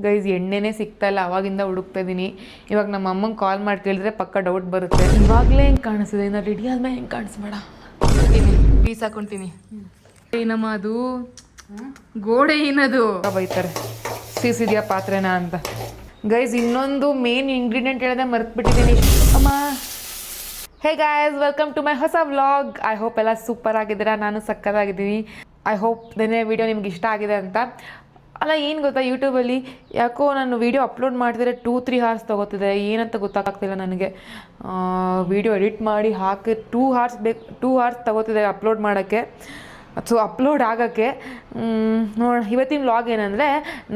Guys ಎಣ್ಣೆನೇ ಸಿಗ್ತಾ ಇಲ್ಲ, ಅವಾಗಿಂದ ಹುಡುಕ್ತಾ ಇದ್ದೀನಿ. ಇವಾಗ ನಮ್ಮ ಅಮ್ಮಂಗೆ ಕಾಲ್ ಮಾಡಿ ಕೇಳಿದ್ರೆ ಪಕ್ಕ ಡೌಟ್ ಬರುತ್ತೆ. ಇವಾಗಲೇ ಹೆಂಗೆ ಕಾಣಿಸ್ತಿದೆ, ಇನ್ನು ರೆಡಿ ಆದ್ಮೇಲೆ ಹೆಂಗೆ ಕಾಣಿಸ್ಬೇಡ. ಪೀಸ್ ಹಾಕೊತೀನಿ. ಏನಮ್ಮ ಅದು ಗೋಡೆ ಏನದು ಬೈತಾರೆ, ಸೀಸಿದ್ಯಾ ಪಾತ್ರೆನಾ ಅಂತ. ಗೈಸ್ ಇನ್ನೊಂದು ಮೇನ್ ಇಂಗ್ರೀಡಿಯೆಂಟ್ ಹೇಳಿದೆ ಮರ್ತ್ಬಿಟ್ಟಿದ್ದೀನಿ ಅಮ್ಮ. Hey guys, welcome to my ಹೊಸ ವ್ಲಾಗ್. ಐ ಹೋಪ್ ಎಲ್ಲ ಸೂಪರ್ ಆಗಿದ್ದೀರಾ, ನಾನು ಸಕ್ಕತ್ತಾಗಿದ್ದೀನಿ. ಐ ಹೋಪ್ ನೆನ್ನೆ ವೀಡಿಯೋ ನಿಮ್ಗೆ ಇಷ್ಟ ಆಗಿದೆ ಅಂತ. ಅಲ್ಲ ಏನು ಗೊತ್ತಾ, ಯೂಟ್ಯೂಬಲ್ಲಿ ಯಾಕೋ ನಾನು ವೀಡಿಯೋ ಅಪ್ಲೋಡ್ ಮಾಡ್ತಿದ್ರೆ 2-3 hours ತೊಗೋತಿದೆ, ಏನಂತ ಗೊತ್ತಾಗ್ತಿಲ್ಲ ನನಗೆ. ವೀಡಿಯೋ ಎಡಿಟ್ ಮಾಡಿ ಹಾಕಿ 2 hours ತೊಗೋತಿದೆ ಅಪ್ಲೋಡ್ ಮಾಡೋಕ್ಕೆ. ಸೊ ಅಪ್ಲೋಡ್ ಆಗೋಕ್ಕೆ ಇವತ್ತಿನ ವ್ಲಾಗ್ ಏನಂದರೆ,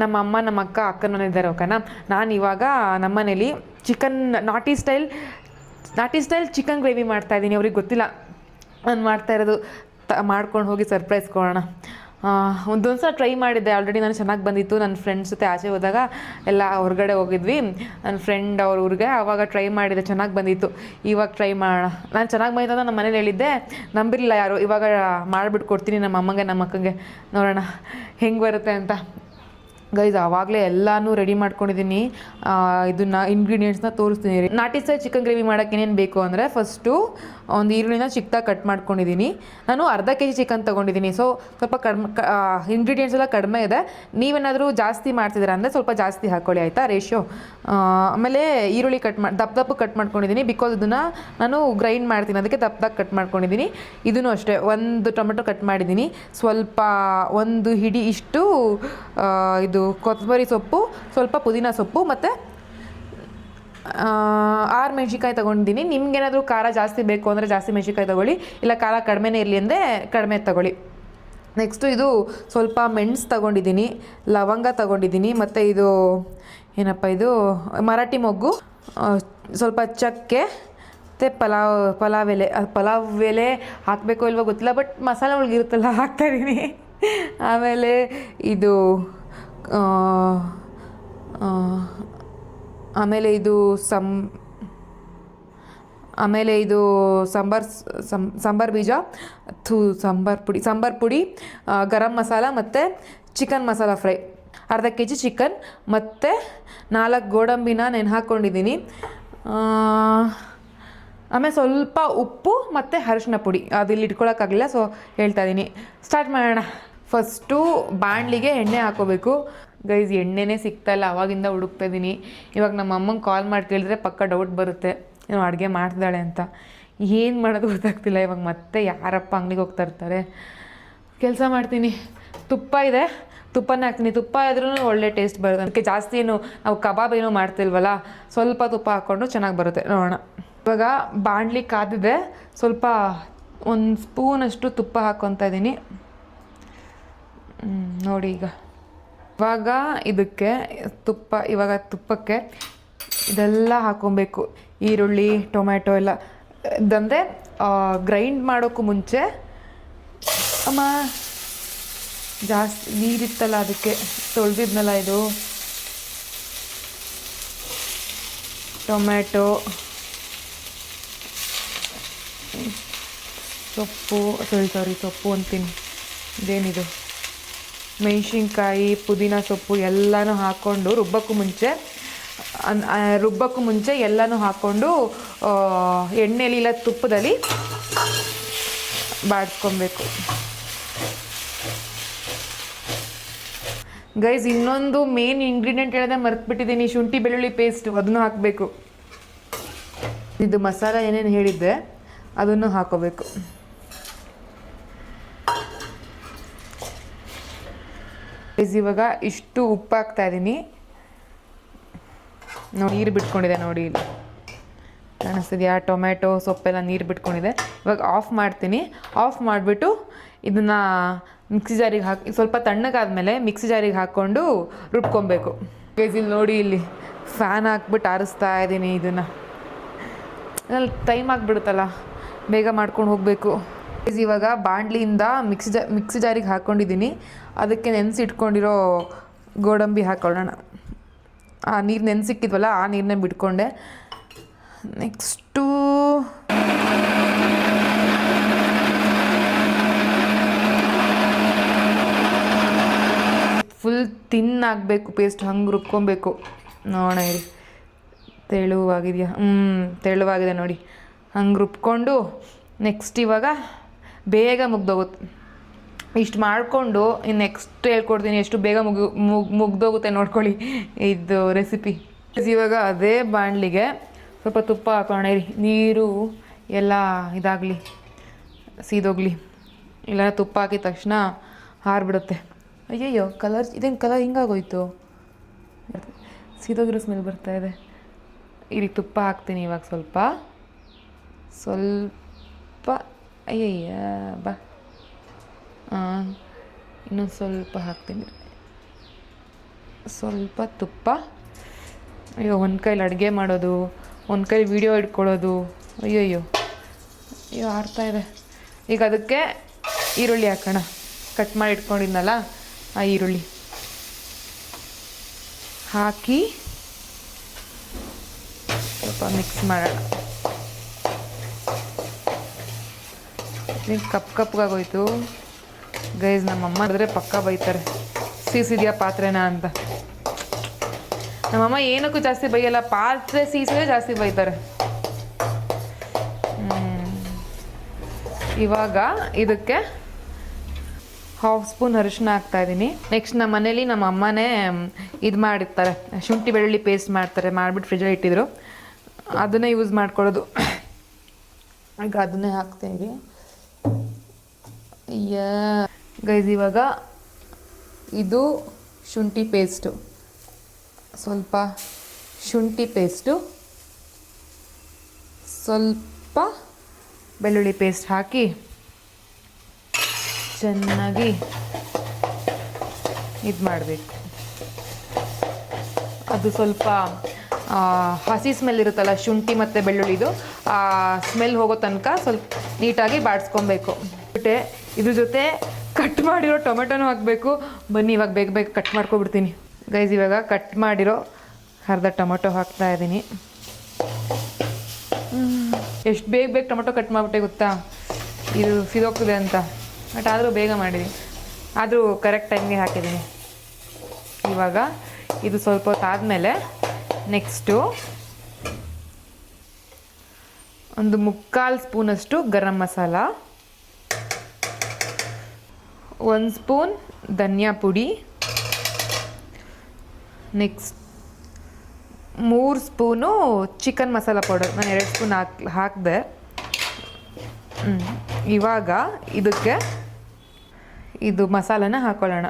ನಮ್ಮ ಅಮ್ಮ ನಮ್ಮ ಅಕ್ಕನ ಮನೆ ಇದ್ದಾರೆ ಓಕೆನಾ. ನಾನು ಇವಾಗ ನಮ್ಮ ಮನೇಲಿ ಚಿಕನ್ ನಾಟಿ ಸ್ಟೈಲ್ ಚಿಕನ್ ಗ್ರೇವಿ ಮಾಡ್ತಾಯಿದ್ದೀನಿ. ಅವ್ರಿಗೆ ಗೊತ್ತಿಲ್ಲ ನಾನು ಮಾಡ್ತಾಯಿರೋದು. ಮಾಡ್ಕೊಂಡು ಹೋಗಿ ಸರ್ಪ್ರೈಸ್ ಕೊಡೋಣ. ಒಂದೊಂದು ಸಲ ಟ್ರೈ ಮಾಡಿದ್ದೆ ಆಲ್ರೆಡಿ, ನಾನು ಚೆನ್ನಾಗಿ ಬಂದಿತ್ತು. ನನ್ನ ಫ್ರೆಂಡ್ಸ್ ಜೊತೆ ಆಚೆ ಹೋದಾಗ ಎಲ್ಲ ಹೊರಗಡೆ ಹೋಗಿದ್ವಿ ನನ್ನ ಫ್ರೆಂಡ್ ಅವ್ರ ಊರಿಗೆ, ಆವಾಗ ಟ್ರೈ ಮಾಡಿದ್ದೆ, ಚೆನ್ನಾಗಿ ಬಂದಿತ್ತು. ಇವಾಗ ಟ್ರೈ ಮಾಡೋಣ. ನಾನು ಚೆನ್ನಾಗಿ ಬಂದಿತ್ತು ಅಂತ ನಮ್ಮ ಮನೇಲಿ ಹೇಳಿದ್ದೆ, ನಂಬಿರಲಿಲ್ಲ ಯಾರು. ಇವಾಗ ಮಾಡಿಬಿಟ್ಟು ಕೊಡ್ತೀನಿ ನಮ್ಮ ಅಮ್ಮಂಗೆ ನಮ್ಮ ಅಕ್ಕಂಗೆ, ನೋಡೋಣ ಹೆಂಗೆ ಬರುತ್ತೆ ಅಂತ. ಗೈಸ್ ಆವಾಗಲೇ ಎಲ್ಲನೂ ರೆಡಿ ಮಾಡ್ಕೊಂಡಿದ್ದೀನಿ. ಇದನ್ನು ಇಂಗ್ರೀಡಿಯೆಂಟ್ಸ್ನ ತೋರಿಸ್ತೀನಿ. ನಾಟಿ ಸ್ಟೈಲ್ ಚಿಕನ್ ಗ್ರೇವಿ ಮಾಡೋಕ್ಕೆ ಏನೇನು ಬೇಕು ಅಂದರೆ, ಫಸ್ಟು ಒಂದು ಈರುಳ್ಳಿನ ಚಿಕ್ಕದಾಗಿ ಕಟ್ ಮಾಡ್ಕೊಂಡಿದ್ದೀನಿ. ನಾನು ಅರ್ಧ kg ಚಿಕನ್ ತೊಗೊಂಡಿದ್ದೀನಿ. ಸೊ ಸ್ವಲ್ಪ ಕಡಿಮೆ ಇಂಗ್ರೀಡಿಯೆಂಟ್ಸ್ ಎಲ್ಲ ಕಡಿಮೆ ಇದೆ. ನೀವೇನಾದರೂ ಜಾಸ್ತಿ ಮಾಡ್ತಿದ್ದೀರಾ ಅಂದರೆ ಸ್ವಲ್ಪ ಜಾಸ್ತಿ ಹಾಕ್ಕೊಳ್ಳಿ, ಆಯಿತಾ, ರೇಷಿಯೋ. ಆಮೇಲೆ ಈರುಳ್ಳಿ ದಪ್ಪ ಕಟ್ ಮಾಡ್ಕೊಂಡಿದ್ದೀನಿ, ಬಿಕಾಸ್ ಇದನ್ನು ನಾನು ಗ್ರೈಂಡ್ ಮಾಡ್ತೀನಿ, ಅದಕ್ಕೆ ದಪ್ಪದಾಗಿ ಕಟ್ ಮಾಡ್ಕೊಂಡಿದ್ದೀನಿ. ಇದನ್ನು ಅಷ್ಟೇ, ಒಂದು ಟೊಮೆಟೊ ಕಟ್ ಮಾಡಿದ್ದೀನಿ, ಸ್ವಲ್ಪ ಒಂದು ಹಿಡಿ ಇಷ್ಟು ಇದು ಕೊತ್ತಂಬರಿ ಸೊಪ್ಪು, ಸ್ವಲ್ಪ ಪುದೀನ ಸೊಪ್ಪು, ಮತ್ತು 6 ಮೆಣಸಿನ್ಕಾಯಿ ತೊಗೊಂಡಿದ್ದೀನಿ. ನಿಮ್ಗೇನಾದರೂ ಖಾರ ಜಾಸ್ತಿ ಬೇಕು ಅಂದರೆ ಜಾಸ್ತಿ ಮೆಣಸಿನ್ಕಾಯಿ ತೊಗೊಳ್ಳಿ, ಇಲ್ಲ ಖಾರ ಕಡಿಮೆನೇ ಇರಲಿ ಅಂದರೆ ಕಡಿಮೆ ತೊಗೊಳ್ಳಿ. ನೆಕ್ಸ್ಟು ಇದು ಸ್ವಲ್ಪ ಮೆಣಸು ತೊಗೊಂಡಿದ್ದೀನಿ, ಲವಂಗ ತೊಗೊಂಡಿದ್ದೀನಿ, ಮತ್ತು ಇದು ಏನಪ್ಪ ಇದು ಮರಾಠಿ ಮೊಗ್ಗು, ಸ್ವಲ್ಪ ಚಕ್ಕೆ, ಮತ್ತು ಪಲಾವ್ ಎಲೆ ಹಾಕಬೇಕೋ ಇಲ್ವೋ ಗೊತ್ತಿಲ್ಲ, ಬಟ್ ಮಸಾಲೆ ಒಳಗಿರುತ್ತಲ್ಲ ಹಾಕ್ತಾಯಿದ್ದೀನಿ. ಆಮೇಲೆ ಇದು ಆಮೇಲೆ ಇದು ಸಾಂಬಾರ್ ಬೀಜ, ಸಾಂಬಾರ್ ಪುಡಿ, ಗರಂ ಮಸಾಲ, ಮತ್ತು ಚಿಕನ್ ಮಸಾಲ ಫ್ರೈ, ಅರ್ಧ kg ಚಿಕನ್, ಮತ್ತು 4 ಗೋಡಂಬಿನ ನೆನೆ ಹಾಕ್ಕೊಂಡಿದ್ದೀನಿ. ಆಮೇಲೆ ಸ್ವಲ್ಪ ಉಪ್ಪು ಮತ್ತು ಅರಿಶಿನ ಪುಡಿ, ಅದಿಲ್ಲಿ ಇಟ್ಕೊಳ್ಳೋಕ್ಕಾಗಲಿಲ್ಲ, ಸೊ ಹೇಳ್ತಾ ಇದ್ದೀನಿ. ಸ್ಟಾರ್ಟ್ ಮಾಡೋಣ. ಫಸ್ಟು ಬಾಣಲಿಗೆ ಎಣ್ಣೆ ಹಾಕೋಬೇಕು. ಗೈಸ್ ಎಣ್ಣೆನೇ ಸಿಗ್ತಾಯಿಲ್ಲ, ಅವಾಗಿಂದ ಹುಡುಕ್ತಾ ಇದ್ದೀನಿ. ಇವಾಗ ನಮ್ಮ ಅಮ್ಮಂಗೆ ಕಾಲ್ ಮಾಡಿ ಕೇಳಿದ್ರೆ ಪಕ್ಕ ಡೌಟ್ ಬರುತ್ತೆ, ಏನೋ ಅಡುಗೆ ಮಾಡ್ತಿದ್ದಾಳೆ ಅಂತ. ಏನು ಮಾಡೋದು ಗೊತ್ತಾಗ್ತಿಲ್ಲ. ಇವಾಗ ಮತ್ತೆ ಯಾರಪ್ಪ ಅಂಗಡಿಗೆ ಹೋಗ್ತಾ ಇರ್ತಾರೆ. ಕೆಲಸ ಮಾಡ್ತೀನಿ, ತುಪ್ಪ ಇದೆ, ತುಪ್ಪನೇ ಹಾಕ್ತೀನಿ. ತುಪ್ಪ ಇದ್ರೂ ಒಳ್ಳೆ ಟೇಸ್ಟ್ ಬರುತ್ತೆ. ಅದಕ್ಕೆ ಜಾಸ್ತಿ ಏನು ನಾವು ಕಬಾಬ್ ಏನೋ ಮಾಡ್ತಿಲ್ವಲ್ಲ, ಸ್ವಲ್ಪ ತುಪ್ಪ ಹಾಕ್ಕೊಂಡು ಚೆನ್ನಾಗಿ ಬರುತ್ತೆ. ನೋಡೋಣ. ಇವಾಗ ಬಾಣಲಿ ಕಾದಿದೆ, ಸ್ವಲ್ಪ 1 ಸ್ಪೂನಷ್ಟು ತುಪ್ಪ ಹಾಕ್ಕೊತಾ ಇದ್ದೀನಿ. ನೋಡಿ ಇವಾಗ ತುಪ್ಪಕ್ಕೆ ಇದೆಲ್ಲ ಹಾಕ್ಕೊಬೇಕು. ಈರುಳ್ಳಿ, ಟೊಮ್ಯಾಟೊ ಎಲ್ಲ. ಇದಂದರೆ ಗ್ರೈಂಡ್ ಮಾಡೋಕ್ಕೂ ಮುಂಚೆ ಅಮ್ಮ ಜಾಸ್ತಿ ನೀರಿತ್ತಲ್ಲ, ಅದಕ್ಕೆ ತೊಳೆದಿದ್ನಲ್ಲ. ಇದು ಟೊಮ್ಯಾಟೊ, ಸೊಪ್ಪು ಅಂತೀನಿ, ಇದೇನಿದು, ಮೆಣಸಿನ್ಕಾಯಿ, ಪುದೀನ ಸೊಪ್ಪು ಎಲ್ಲನೂ ಹಾಕ್ಕೊಂಡು ರುಬ್ಬಕ್ಕೂ ಮುಂಚೆ ಎಲ್ಲನೂ ಹಾಕ್ಕೊಂಡು ಎಣ್ಣೆಲಿ ಇಲ್ಲ ತುಪ್ಪದಲ್ಲಿ ಬಾಡಿಸ್ಕೊಬೇಕು. ಗೈಸ್ ಇನ್ನೊಂದು ಮೇನ್ ಇಂಗ್ರೀಡಿಯೆಂಟ್ ಹೇಳಿದೆ ಮರ್ತ್ಬಿಟ್ಟಿದ್ದೀನಿ, ಶುಂಠಿ ಬೆಳ್ಳುಳ್ಳಿ ಪೇಸ್ಟು, ಅದನ್ನು ಹಾಕಬೇಕು. ಇದು ಮಸಾಲ ಏನೇನು ಹೇಳಿದ್ದೆ ಅದನ್ನು ಹಾಕೋಬೇಕು. ಇವಾಗ ಇಷ್ಟು ಉಪ್ಪು ಹಾಕ್ತಾ ಇದ್ದೀನಿ. ನೀರು ಬಿಟ್ಕೊಂಡಿದೆ ನೋಡಿ, ಇಲ್ಲಿ ಕಾಣಿಸ್ತಿದೆಯಾ? ಟೊಮ್ಯಾಟೊ ಸೊಪ್ಪೆಲ್ಲ ನೀರು ಬಿಟ್ಕೊಂಡಿದೆ. ಇವಾಗ ಆಫ್ ಮಾಡ್ತೀನಿ. ಆಫ್ ಮಾಡಿಬಿಟ್ಟು ಇದನ್ನು ಮಿಕ್ಸಿ ಜಾರಿಗೆ ಹಾಕಿ, ಸ್ವಲ್ಪ ತಣ್ಣಗಾದ್ಮೇಲೆ ಮಿಕ್ಸಿ ಜಾರಿಗೆ ಹಾಕ್ಕೊಂಡು ರುಬ್ಕೊಬೇಕು. ಇಲ್ಲಿ ನೋಡಿ, ಇಲ್ಲಿ ಫ್ಯಾನ್ ಹಾಕ್ಬಿಟ್ಟು ಆರಿಸ್ತಾ ಇದ್ದೀನಿ. ಇದನ್ನು ಟೈಮ್ ಆಗಿಬಿಡುತ್ತಲ್ಲ, ಬೇಗ ಮಾಡ್ಕೊಂಡು ಹೋಗಬೇಕು. ಇವಾಗ ಬಾಣಲಿಯಿಂದ ಮಿಕ್ಸಿ ಜಾರಿಗೆ ಹಾಕ್ಕೊಂಡಿದ್ದೀನಿ. ಅದಕ್ಕೆ ನೆನೆಸಿಟ್ಕೊಂಡಿರೋ ಗೋಡಂಬಿ ಹಾಕ್ಕೊಳ್ಳೋಣ. ಆ ನೀರು ನೆನೆಸಿಕ್ಕಿದ್ವಲ್ಲ, ಆ ನೀರನ್ನೇ ಬಿಟ್ಕೊಂಡೆ. ನೆಕ್ಸ್ಟು ಫುಲ್ ತಿನ್ನಾಗಬೇಕು ಪೇಸ್ಟ್, ಹಂಗೆ ರುಬ್ಕೊಬೇಕು. ನೋಡೋಣ ಇರಿ, ತೆಳುವಾಗಿದೆಯಾ? ತೆಳುವಾಗಿದೆ ನೋಡಿ. ಹಂಗೆ ರುಬ್ಕೊಂಡು ನೆಕ್ಸ್ಟ್ ಇವಾಗ ಬೇಗ ಮುಗ್ದೋಗುತ್ತೆ. ಇಷ್ಟು ಮಾಡಿಕೊಂಡು ಇನ್ನು ನೆಕ್ಸ್ಟ್ ಹೇಳ್ಕೊಡ್ತೀನಿ ಎಷ್ಟು ಬೇಗ ಮುಗ್ದೋಗುತ್ತೆ ನೋಡ್ಕೊಳ್ಳಿ ಇದು ರೆಸಿಪಿ. ಇವಾಗ ಅದೇ ಬಾಣಲಿಗೆ ಸ್ವಲ್ಪ ತುಪ್ಪ ಹಾಕೋಣ ಇರಿ. ನೀರು ಎಲ್ಲ ಇದಾಗಲಿ, ಸೀದೋಗಲಿ. ಇಲ್ಲ ತುಪ್ಪ ಹಾಕಿದ ತಕ್ಷಣ ಹಾರಿಬಿಡುತ್ತೆ. ಅಯ್ಯಯ್ಯೋ, ಇದೇನು ಕಲರ್ ಹಿಂಗಾಗೋಯ್ತು, ಸೀದೋಗಿರೋ ಸ್ಮೆಲ್ ಬರ್ತಾಯಿದೆ. ಇಲ್ಲಿ ತುಪ್ಪ ಹಾಕ್ತೀನಿ ಇವಾಗ ಸ್ವಲ್ಪ. ಅಯ್ಯಯ್ಯ ಬಾ, ಇನ್ನೊಂದು ಸ್ವಲ್ಪ ಹಾಕ್ತೀನಿ, ಸ್ವಲ್ಪ ತುಪ್ಪ. ಅಯ್ಯೋ, ಒಂದು ಕೈಲಿ ಅಡುಗೆ ಮಾಡೋದು, ಒಂದು ಕೈಲಿ ವೀಡಿಯೋ ಇಟ್ಕೊಳ್ಳೋದು, ಅಯ್ಯಯ್ಯೋ ಆಡ್ತಾಯಿದೆ. ಈಗ ಅದಕ್ಕೆ ಈರುಳ್ಳಿ ಹಾಕೋಣ. ಕಟ್ ಮಾಡಿ ಇಟ್ಕೊಂಡಿದ್ನಲ್ಲ ಆ ಈರುಳ್ಳಿ ಹಾಕಿ ಸ್ವಲ್ಪ ಮಿಕ್ಸ್ ಮಾಡೋಣ. ಕಪ್ಗಾಗೋಯ್ತು ಗೈಸ್. ನಮ್ಮಮ್ಮ ಮಾಡಿದ್ರೆ ಪಕ್ಕ ಬೈತಾರೆ, ಸೀಸಿದ್ಯಾ ಪಾತ್ರೆನ ಅಂತ. ನಮ್ಮಮ್ಮ ಏನಕ್ಕೂ ಜಾಸ್ತಿ ಬೈಯಲ್ಲ, ಪಾತ್ರೆ ಸೀಸಿದ್ರೆ ಜಾಸ್ತಿ ಬೈತಾರೆ. ಇವಾಗ ಇದಕ್ಕೆ 1/2 ಸ್ಪೂನ್ ಅರಿಶಿನ ಹಾಕ್ತಾಯಿದ್ದೀನಿ. ನೆಕ್ಸ್ಟ್ ನಮ್ಮ ಮನೇಲಿ ನಮ್ಮ ಅಮ್ಮನೇ ಇದು ಮಾಡಿರ್ತಾರೆ, ಶುಂಠಿ ಬೆಳ್ಳುಳ್ಳಿ ಪೇಸ್ಟ್ ಮಾಡ್ತಾರೆ, ಮಾಡಿಬಿಟ್ಟು ಫ್ರಿಜ್ಜಲ್ಲಿ ಇಟ್ಟಿದ್ರು, ಅದನ್ನೇ ಯೂಸ್ ಮಾಡ್ಕೊಳ್ಳೋದು. ಈಗ ಅದನ್ನೇ ಹಾಕ್ತೀನಿ. ಗೈಸ್ ಇವಾಗ ಇದು ಶುಂಠಿ ಪೇಸ್ಟು, ಸ್ವಲ್ಪ ಶುಂಠಿ ಪೇಸ್ಟು, ಸ್ವಲ್ಪ ಬೆಳ್ಳುಳ್ಳಿ ಪೇಸ್ಟ್ ಹಾಕಿ ಚೆನ್ನಾಗಿ ಇದು ಮಾಡಬೇಕು. ಅದು ಸ್ವಲ್ಪ ಹಸಿ ಸ್ಮೆಲ್ ಇರುತ್ತಲ್ಲ ಶುಂಠಿ ಮತ್ತು ಬೆಳ್ಳುಳ್ಳಿದು, ಆ ಸ್ಮೆಲ್ ಹೋಗೋ ತನಕ ಸ್ವಲ್ಪ ನೀಟಾಗಿ ಬಾಡಿಸ್ಕೊಬೇಕು. ಇದ್ರ ಜೊತೆ ಕಟ್ ಮಾಡಿರೋ ಟೊಮೆಟೊನೂ ಹಾಕಬೇಕು. ಬನ್ನಿ ಇವಾಗ ಬೇಗ ಬೇಗ ಕಟ್ ಮಾಡ್ಕೊಬಿಡ್ತೀನಿ ಗೈಸ್. ಇವಾಗ ಕಟ್ ಮಾಡಿರೋ ಅರ್ಧ ಟೊಮೆಟೊ ಹಾಕ್ತಾ ಇದ್ದೀನಿ. ಎಷ್ಟು ಬೇಗ ಟೊಮೆಟೊ ಕಟ್ ಮಾಡಿಬಿಟ್ಟೆ ಗೊತ್ತಾ, ಇದು ಸಿದೋಗ್ತದೆ ಅಂತ. ಬಟ್ ಆದರೂ ಬೇಗ ಮಾಡಿದ್ದೀನಿ, ಆದರೂ ಕರೆಕ್ಟ್ ಟೈಮ್ಗೆ ಹಾಕಿದ್ದೀನಿ. ಇವಾಗ ಇದು ಸ್ವಲ್ಪ ಹೊತ್ತಾದಮೇಲೆ ನೆಕ್ಸ್ಟು ಒಂದು 3/4 ಸ್ಪೂನಷ್ಟು ಗರಂ ಮಸಾಲ, 1 ಸ್ಪೂನ್ ಧನಿಯಾ ಪುಡಿ, next 3 spoon chicken masala powder. ನಾನು 2 ಸ್ಪೂನ್ ಹಾಕಿದೆ. ಇವಾಗ ಇದಕ್ಕೆ ಇದು ಮಸಾಲನ ಹಾಕೊಳ್ಳೋಣ.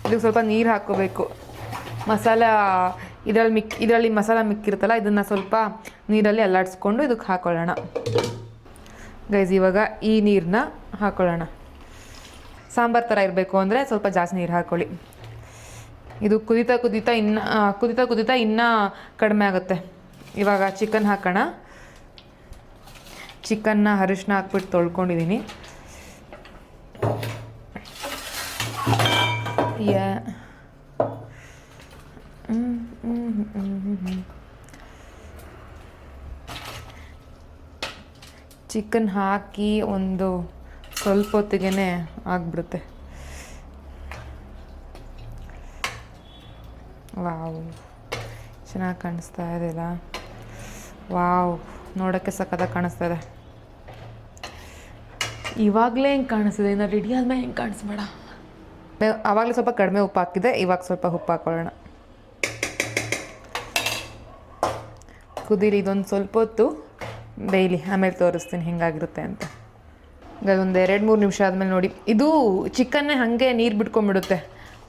ಇದಕ್ಕೆ ಸ್ವಲ್ಪ ನೀರು ಹಾಕ್ಕೋಬೇಕು. ಮಸಾಲ ಇದರಲ್ಲಿ ಮಸಾಲ ಮಿಕ್ಕಿರುತ್ತಲ್ಲ, ಇದನ್ನು ಸ್ವಲ್ಪ ನೀರಲ್ಲಿ ಅಲ್ಲಾಡಿಸ್ಕೊಂಡು ಇದಕ್ಕೆ ಹಾಕೊಳ್ಳೋಣ ಗೈಸ್. ಇವಾಗ ಈ ನೀರನ್ನ ಹಾಕೊಳ್ಳೋಣ. ಸಾಂಬಾರು ಥರ ಇರಬೇಕು ಅಂದರೆ ಸ್ವಲ್ಪ ಜಾಸ್ತಿ ನೀರು ಹಾಕ್ಕೊಳ್ಳಿ. ಇದು ಕುದಿತಾ ಇನ್ನೂ ಕಡಿಮೆ ಆಗುತ್ತೆ. ಇವಾಗ ಚಿಕನ್ ಹಾಕೋಣ. ಚಿಕನ್ನ ಅರಿಶಿನ ಹಾಕ್ಬಿಟ್ಟು ತೊಳ್ಕೊಂಡಿದ್ದೀನಿ. ಚಿಕನ್ ಹಾಕಿ ಒಂದು ಸ್ವಲ್ಪ ಹೊತ್ತಿಗೆ ಆಗಿಬಿಡುತ್ತೆ. ವಾವ್, ಚೆನ್ನಾಗಿ ಕಾಣಿಸ್ತಾ ಇದೆಯಲ್ಲ. ವಾವ್, ನೋಡೋಕ್ಕೆ ಸಖತ್ತಾಗಿ ಕಾಣಿಸ್ತಾ ಇದೆ. ಇವಾಗಲೇ ಹೆಂಗೆ ಕಾಣಿಸ್ತಿದೆ, ಇನ್ನು ರೆಡಿ ಆದಮೇಲೆ ಹೆಂಗೆ ಕಾಣಿಸ್ಬೇಡ. ಆವಾಗಲೇ ಸ್ವಲ್ಪ ಕಡಿಮೆ ಉಪ್ಪು ಹಾಕಿದೆ, ಇವಾಗ ಸ್ವಲ್ಪ ಉಪ್ಪು ಹಾಕೊಳ್ಳೋಣ. ಕುದೀರಿ, ಇದೊಂದು ಸ್ವಲ್ಪ ಹೊತ್ತು ಬೇಯಲಿ, ಆಮೇಲೆ ತೋರಿಸ್ತೀನಿ ಹೆಂಗಾಗಿರುತ್ತೆ ಅಂತ. ಒಂದು 2-3 ನಿಮಿಷ ಆದಮೇಲೆ ನೋಡಿ, ಇದು ಚಿಕನ್ನೇ ಹಾಗೆ ನೀರು ಬಿಟ್ಕೊಂಡ್ಬಿಡುತ್ತೆ.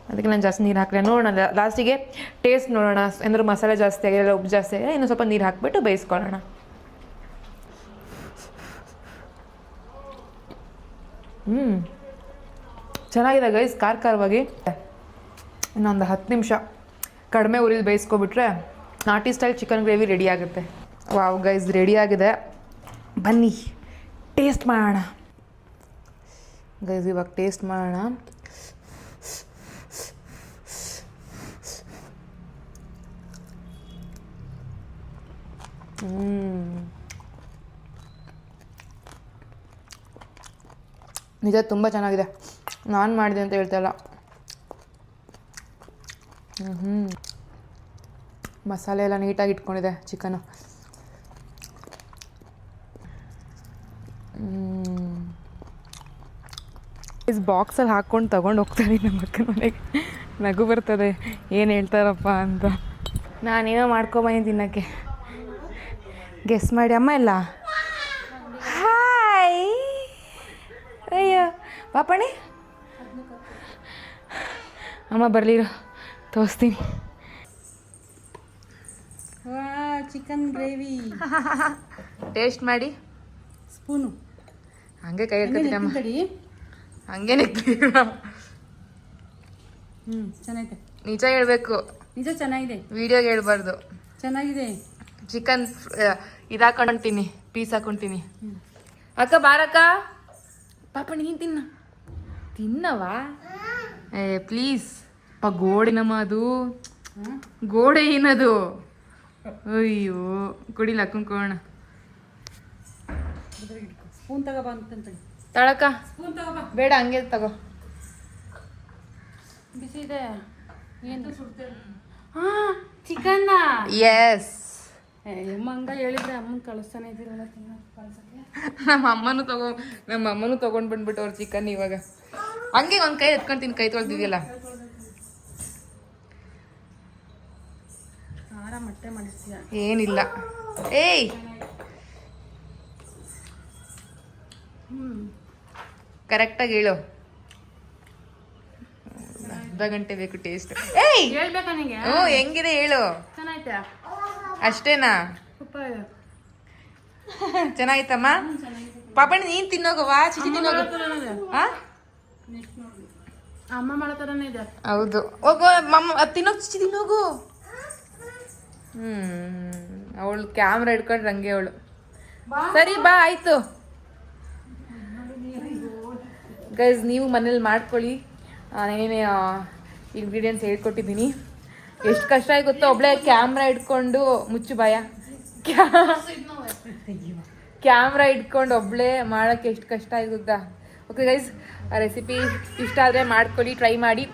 ಅದಕ್ಕೆ ನಾನು ಜಾಸ್ತಿ ನೀರು ಹಾಕಲಿಲ್ಲ. ನೋಡೋಣ ಲಾಸ್ಟಿಗೆ ಟೇಸ್ಟ್ ನೋಡೋಣ, ಏನಾದ್ರು ಮಸಾಲೆ ಜಾಸ್ತಿ ಆಗಿಲ್ಲ, ಉಪ್ಪು ಜಾಸ್ತಿ ಆಗಿಲ್ಲ, ಇನ್ನೂ ಸ್ವಲ್ಪ ನೀರು ಹಾಕಿಬಿಟ್ಟು ಬೇಯಿಸ್ಕೊಳ್ಳೋಣ. ಚೆನ್ನಾಗಿದೆ ಗೈಸ್, ಖಾರವಾಗಿ. ಇನ್ನೊಂದು 10 ನಿಮಿಷ ಕಡಿಮೆ ಉರಿಲಿ ಬೇಯಿಸ್ಕೊಬಿಟ್ರೆ ನಾಟಿ ಸ್ಟೈಲ್ ಚಿಕನ್ ಗ್ರೇವಿ ರೆಡಿ ಆಗುತ್ತೆ. ವಾವ್ ಗೈಸ್, ರೆಡಿ ಆಗಿದೆ. ಬನ್ನಿ ಟೇಸ್ಟ್ ಮಾಡೋಣ ಗೈಸ್. ಇವಾಗ ಟೇಸ್ಟ್ ಮಾಡೋಣ. ನಿಜ ತುಂಬ ಚೆನ್ನಾಗಿದೆ. ನಾನು ಮಾಡಿದೆ ಅಂತ ಹೇಳ್ತಾ ಇಲ್ಲ. ಮಸಾಲೆ ಎಲ್ಲ ನೀಟಾಗಿ ಇಟ್ಕೊಂಡಿದೆ ಚಿಕನು. ಬಾಕ್ಸಲ್ಲಿ ಹಾಕ್ಕೊಂಡು ತಗೊಂಡು ಹೋಗ್ತಾರೆ ನಮ್ಮ ಅಕ್ಕನ ಮನೆಗೆ. ನಗು ಬರ್ತದೆ ಏನು ಹೇಳ್ತಾರಪ್ಪ ಅಂತ. ನಾನೇನೋ ಮಾಡ್ಕೊಬಂದು ತಿನ್ನೋಕ್ಕೆ. ಗೆಸ್ ಮಾಡಿ. ಅಮ್ಮ ಇಲ್ಲ. ಹಾಯ್ ಅಯ್ಯೋ ಪಾಪಣಿ. ಅಮ್ಮ ಬರಲಿರೋ ತೋರಿಸ್ತೀನಿ. ಚಿಕನ್ ಗ್ರೇವಿ ಟೇಸ್ಟ್ ಮಾಡಿ. ಸ್ಪೂನು ಹಂಗೆ ಕೈ ಇಟ್ಕೊತೀನಿ ಅಮ್ಮ. ಹಂಗೆ ಚೆನ್ನಾಗಿದೆ. ನಿಜ ಹೇಳ್ಬೇಕು. ನಿಜ ಚೆನ್ನಾಗಿದೆ. ವಿಡಿಯೋಗೆ ಹೇಳ್ಬಾರ್ದು. ಚೆನ್ನಾಗಿದೆ. ಚಿಕನ್ ಇದು ಹಾಕೊಂತೀನಿ, ಪೀಸ್ ಹಾಕೊಂತೀನಿ. ಅಕ್ಕ ಬಾರಕ್ಕ. ಪಾಪ ನೀನು ತಿನ್ನವಾ? ಪ್ಲೀಸ್ ಗೋಡೆನಮ್ಮ ಅದು. ಗೋಡೆ ಏನದು? ಅಯ್ಯೋ ಕುಡಿಲ್ಲ ಕುಂಕೋಣ. ಸ್ಪೂನ್ ತಗೋಬಾ ಅಂತ ತಳಕ. ಸ್ಪೂನ್ ತಗೋಬಾ. ಬೇಡ ಹಂಗೆ ತಗೋ. ಬಿಸಿ ಇದೆ. ಏನು ಸುಡ್ತೇವೆ? ಚಿಕನ್ನ. ಎಸ್. ಅಮ್ಮ ಹಂಗ ಹೇಳಿದ್ರೆ ಅಮ್ಮನ ಕಳಿಸ್ತಾನೆ ಇದ್ದೀರಲ್ಲ ಕಳ್ಸಕ್ಕೆ. ನಮ್ಮ ಅಮ್ಮನೂ ತೊಗೊಂಡು ಬಂದ್ಬಿಟ್ಟು ಅವ್ರು ಚಿಕನ್ ಇವಾಗ. ಹಂಗೆ ಒಂದು ಕೈ ಎತ್ಕೊಂತೀನಿ, ಕೈ ತೊಳ್ದಿದೆಯಲ್ಲ. ಖಾರ ಮೊಟ್ಟೆ ಮಾಡಿಸ್ತೀಯ? ಏನಿಲ್ಲ. ಏಯ್ ಕರೆಕ್ಟಾಗಿ ಹೇಳು. ಅರ್ಧ ಗಂಟೆ ಬೇಕು ಟೇಸ್ಟ್. ಏಯ್ ಹೇಳ್ಬೇಕಾ ನಿಂಗೆ? ಹ್ಞೂ ಹೆಂಗಿದೆ ಹೇಳು. ಚೆನ್ನಾಯ್ತಾ? ಅಷ್ಟೇನಾ? ಚೆನ್ನಾಗಿತ್ತಮ್ಮ. ಪಾಪಣ್ಣ ನೀನ್ ತಿನ್ನೋಗವಾ? ಚಿಚಿ ತಿನ್ನೋಗ. ಅಮ್ಮ ಮಾಡೋ ಥರನೇ ಇದೆ. ಹೌದು ಹೋಗು ಮಮ್ಮ ತಿನ್ನೋಗ. ಚಿಚಿ ತಿನ್ನೋಗು. ಅವಳು ಕ್ಯಾಮ್ರಾ ಹಿಡ್ಕೊಂಡ್ರೆ ಹಂಗೆ ಅವಳು. ಸರಿ ಬಾ ಆಯ್ತು. ಗೈಸ್ ನೀವು ಮನೇಲಿ ಮಾಡ್ಕೊಳ್ಳಿ. ನಾನೇನೇ ಇಂಗ್ರೀಡಿಯೆಂಟ್ಸ್ ಹೇಳ್ಕೊಟ್ಟಿದ್ದೀನಿ. ಎಷ್ಟು ಕಷ್ಟ ಆಗುತ್ತೋ ಒಬ್ಳೆ ಕ್ಯಾಮ್ರಾ ಇಟ್ಕೊಂಡು. ಮುಚ್ಚು ಬಾಯ. ಕ್ಯಾಮ್ರಾ ಇಟ್ಕೊಂಡು ಒಬ್ಳೆ ಮಾಡೋಕ್ಕೆ ಎಷ್ಟು ಕಷ್ಟ ಆಗುತ್ತಾ. ಓಕೆ ಗೈಸ್, ಆ ರೆಸಿಪಿ ಇಷ್ಟ ಆದರೆ ಮಾಡ್ಕೊಳ್ಳಿ, ಟ್ರೈ ಮಾಡಿ.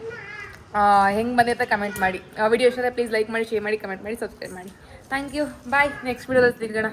ಹೆಂಗೆ ಬಂದಿರ್ತಾ ಕಮೆಂಟ್ ಮಾಡಿ. ವಿಡಿಯೋ ಇಷ್ಟ ಆದರೆ ಪ್ಲೀಸ್ ಲೈಕ್ ಮಾಡಿ, ಶೇರ್ ಮಾಡಿ, ಕಮೆಂಟ್ ಮಾಡಿ, ಸಬ್ಸ್ಕ್ರೈಬ್ ಮಾಡಿ. Thank you. ಬಾಯ್. ನೆಕ್ಸ್ಟ್ ವಿಡಿಯೋದಲ್ಲಿ ಸಿಗೋಣ.